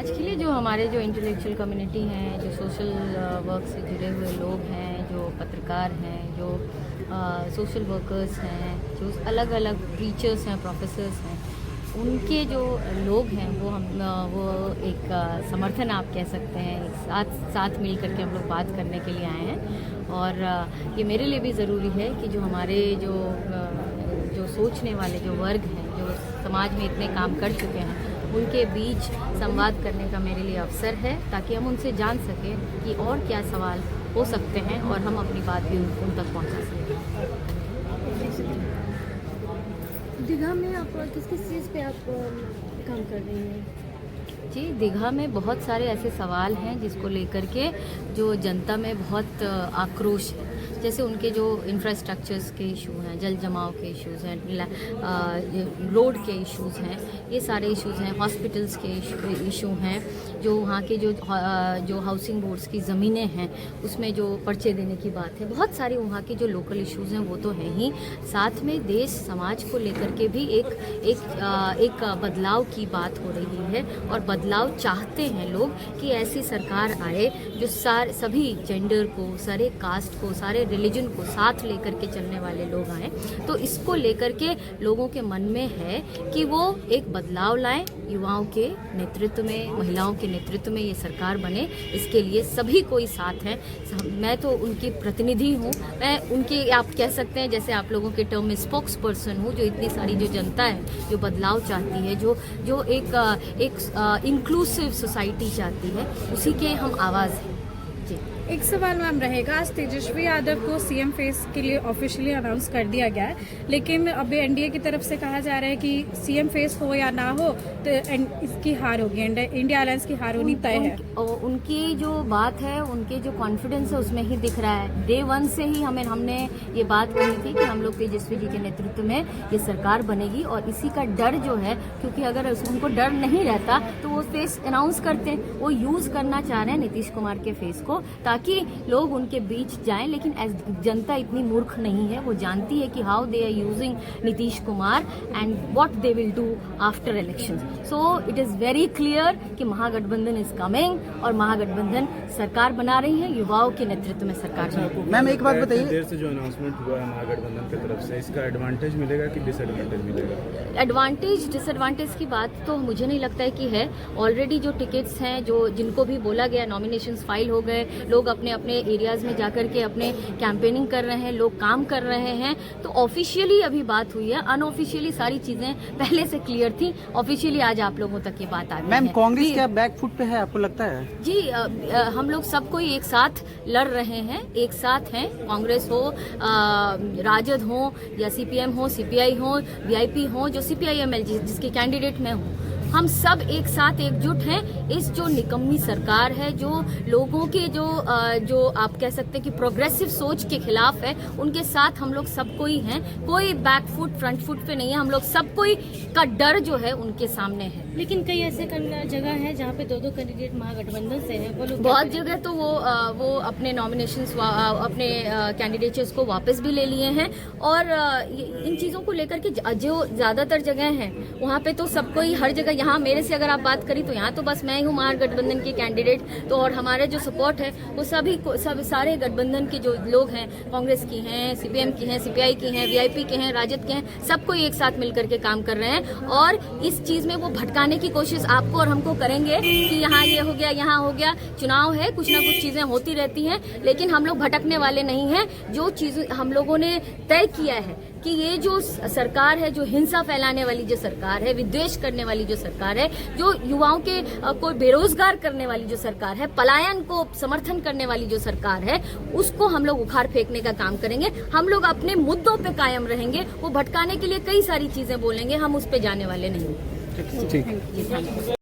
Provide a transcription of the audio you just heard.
आज के लिए जो हमारे जो इंटेलेक्चुअल कम्युनिटी हैं, जो सोशल वर्क से जुड़े हुए लोग हैं, जो पत्रकार हैं, जो सोशल वर्कर्स हैं, जो अलग अलग टीचर्स हैं, प्रोफेसर्स हैं, उनके जो लोग हैं वो एक समर्थन आप कह सकते हैं, एक साथ मिल करके हम लोग बात करने के लिए आए हैं। और ये मेरे लिए भी ज़रूरी है कि जो हमारे जो सोचने वाले जो वर्ग हैं, जो समाज में इतने काम कर चुके हैं, उनके बीच संवाद करने का मेरे लिए अवसर है, ताकि हम उनसे जान सकें कि और क्या सवाल हो सकते हैं और हम अपनी बात भी उन तक पहुंचा सकें। दीघा में आप किस चीज़ पे आप काम कर रही हैं? जी, दीघा में बहुत सारे ऐसे सवाल हैं जिसको लेकर के जो जनता में बहुत आक्रोश है। जैसे उनके जो इंफ्रास्ट्रक्चर्स के इशू हैं, जल जमाव के इश्यूज़ हैं, रोड के इश्यूज़ हैं, ये सारे इश्यूज़ हैं, हॉस्पिटल्स के इशू हैं, जो वहाँ के जो हाउसिंग बोर्ड्स की ज़मीनें हैं उसमें जो पर्चे देने की बात है, बहुत सारे वहाँ के जो लोकल इश्यूज़ हैं वो तो हैं ही, साथ में देश समाज को लेकर के भी एक बदलाव की बात हो रही है। और बदलाव चाहते हैं लोग कि ऐसी सरकार आए जो सभी जेंडर को, सारे कास्ट को, सारे रिलीजन को साथ लेकर के चलने वाले लोग आए। तो इसको लेकर के लोगों के मन में है कि वो एक बदलाव लाएं, युवाओं के नेतृत्व में, महिलाओं के नेतृत्व में ये सरकार बने। इसके लिए सभी कोई साथ हैं। मैं तो उनकी प्रतिनिधि हूँ, मैं उनकी, आप कह सकते हैं जैसे आप लोगों के टर्म में स्पोक्स पर्सन हूँ, जो इतनी सारी जो जनता है जो बदलाव चाहती है, जो एक इंक्लूसिव सोसाइटी चाहती है, उसी के हम आवाज़ हैं। एक सवाल मैम रहेगा, आज तेजस्वी यादव को सीएम फेस के लिए ऑफिशियली अनाउंस कर दिया गया है, लेकिन अभी एनडीए की तरफ से कहा जा रहा है कि सीएम फेस हो या ना हो तो इसकी हार होगी, इंडिया अलायंस की हार होनी तय है। उनकी जो बात है, उनके जो कॉन्फिडेंस है उसमें ही दिख रहा है। डे 1 से ही हमने ये बात कही थी कि हम लोग तेजस्वी जी के नेतृत्व में ये सरकार बनेगी, और इसी का डर जो है, क्योंकि अगर उनको डर नहीं रहता तो वो फेस अनाउंस करते, वो यूज करना चाह रहे हैं नीतीश कुमार के फेस को, ताकि लोग उनके बीच जाएं। लेकिन जनता इतनी मूर्ख नहीं है, वो जानती है कि how they are using Nitish Kumar and what they will do after elections. So it is very clear कि महागठबंधन इज कमिंग, और महागठबंधन सरकार बना रही है, युवाओं के नेतृत्व में सरकार। मैम एक बात बताइए, देर से जो अनाउंसमेंट हुआ है महागठबंधन की तरफ से, इसका एडवांटेज मिलेगा कि डिसएडवांटेज मिलेगा? एडवांटेज डिसएडवांटेज की बात तो मुझे नहीं लगता है कि है। ऑलरेडी जो टिकट्स हैं, जो जिनको भी बोला गया, नॉमिनेशंस फाइल हो गए, लोग अपने अपने एरियाज में जाकर के अपने कैंपेनिंग कर रहे हैं, लोग काम कर रहे हैं। तो ऑफिशियली अभी बात हुई है, अनऑफिशियली सारी चीजें पहले से क्लियर थी, ऑफिशियली आज आप लोगों तक ये बात आ गई है। मैम कांग्रेस क्या बैक फुट पे है आपको लगता है? जी, हम लोग सब कोई एक साथ लड़ रहे हैं, एक साथ हैं, कांग्रेस हो, राजद हो, या सीपीएम हो, सीपीआई हो, वीआईपी हो, जो सीपीआईएमएल जिसके कैंडिडेट मैं हूँ, हम सब एक साथ एकजुट हैं। इस जो निकम्मी सरकार है, जो लोगों के जो आप कह सकते हैं कि प्रोग्रेसिव सोच के खिलाफ है, उनके साथ हम लोग सब कोई हैं। कोई बैक फुट फ्रंट फुट पे नहीं है, हम लोग सब कोई का डर जो है उनके सामने है। लेकिन कई ऐसे जगह है जहाँ पे दो कैंडिडेट महागठबंधन से हैं, वो लोग बहुत जगह तो वो अपने नॉमिनेशंस, अपने कैंडिडेट्स को वापस भी ले लिए हैं। और इन चीजों को लेकर के जो ज्यादातर जगह हैं वहाँ पे तो सब कोई, हर जगह, यहाँ मेरे से अगर आप बात करी तो यहाँ तो बस मैं ही हूँ महागठबंधन की कैंडिडेट। तो और हमारे जो सपोर्ट है वो सब सारे गठबंधन के जो लोग हैं, कांग्रेस की हैं, सीपीएम की हैं, सीपीआई की हैं, वीआईपी के हैं, राजद के हैं, सबको एक साथ मिलकर के काम कर रहे हैं। और इस चीज में वो भटकाने की कोशिश आपको और हमको करेंगे कि यहाँ ये हो गया, यहाँ हो गया। चुनाव है, कुछ ना कुछ चीजें होती रहती हैं, लेकिन हम लोग भटकने वाले नहीं हैं। जो चीज हम लोगों ने तय किया है कि ये जो सरकार है, जो हिंसा फैलाने वाली जो सरकार है, विद्वेष करने वाली जो सरकार है, जो युवाओं के को बेरोजगार करने वाली जो सरकार है, पलायन को समर्थन करने वाली जो सरकार है, उसको हम लोग उखाड़ फेंकने का काम करेंगे। हम लोग अपने मुद्दों पे कायम रहेंगे, वो भटकाने के लिए कई सारी चीजें बोलेंगे, हम उस पे जाने वाले नहीं। ठीक।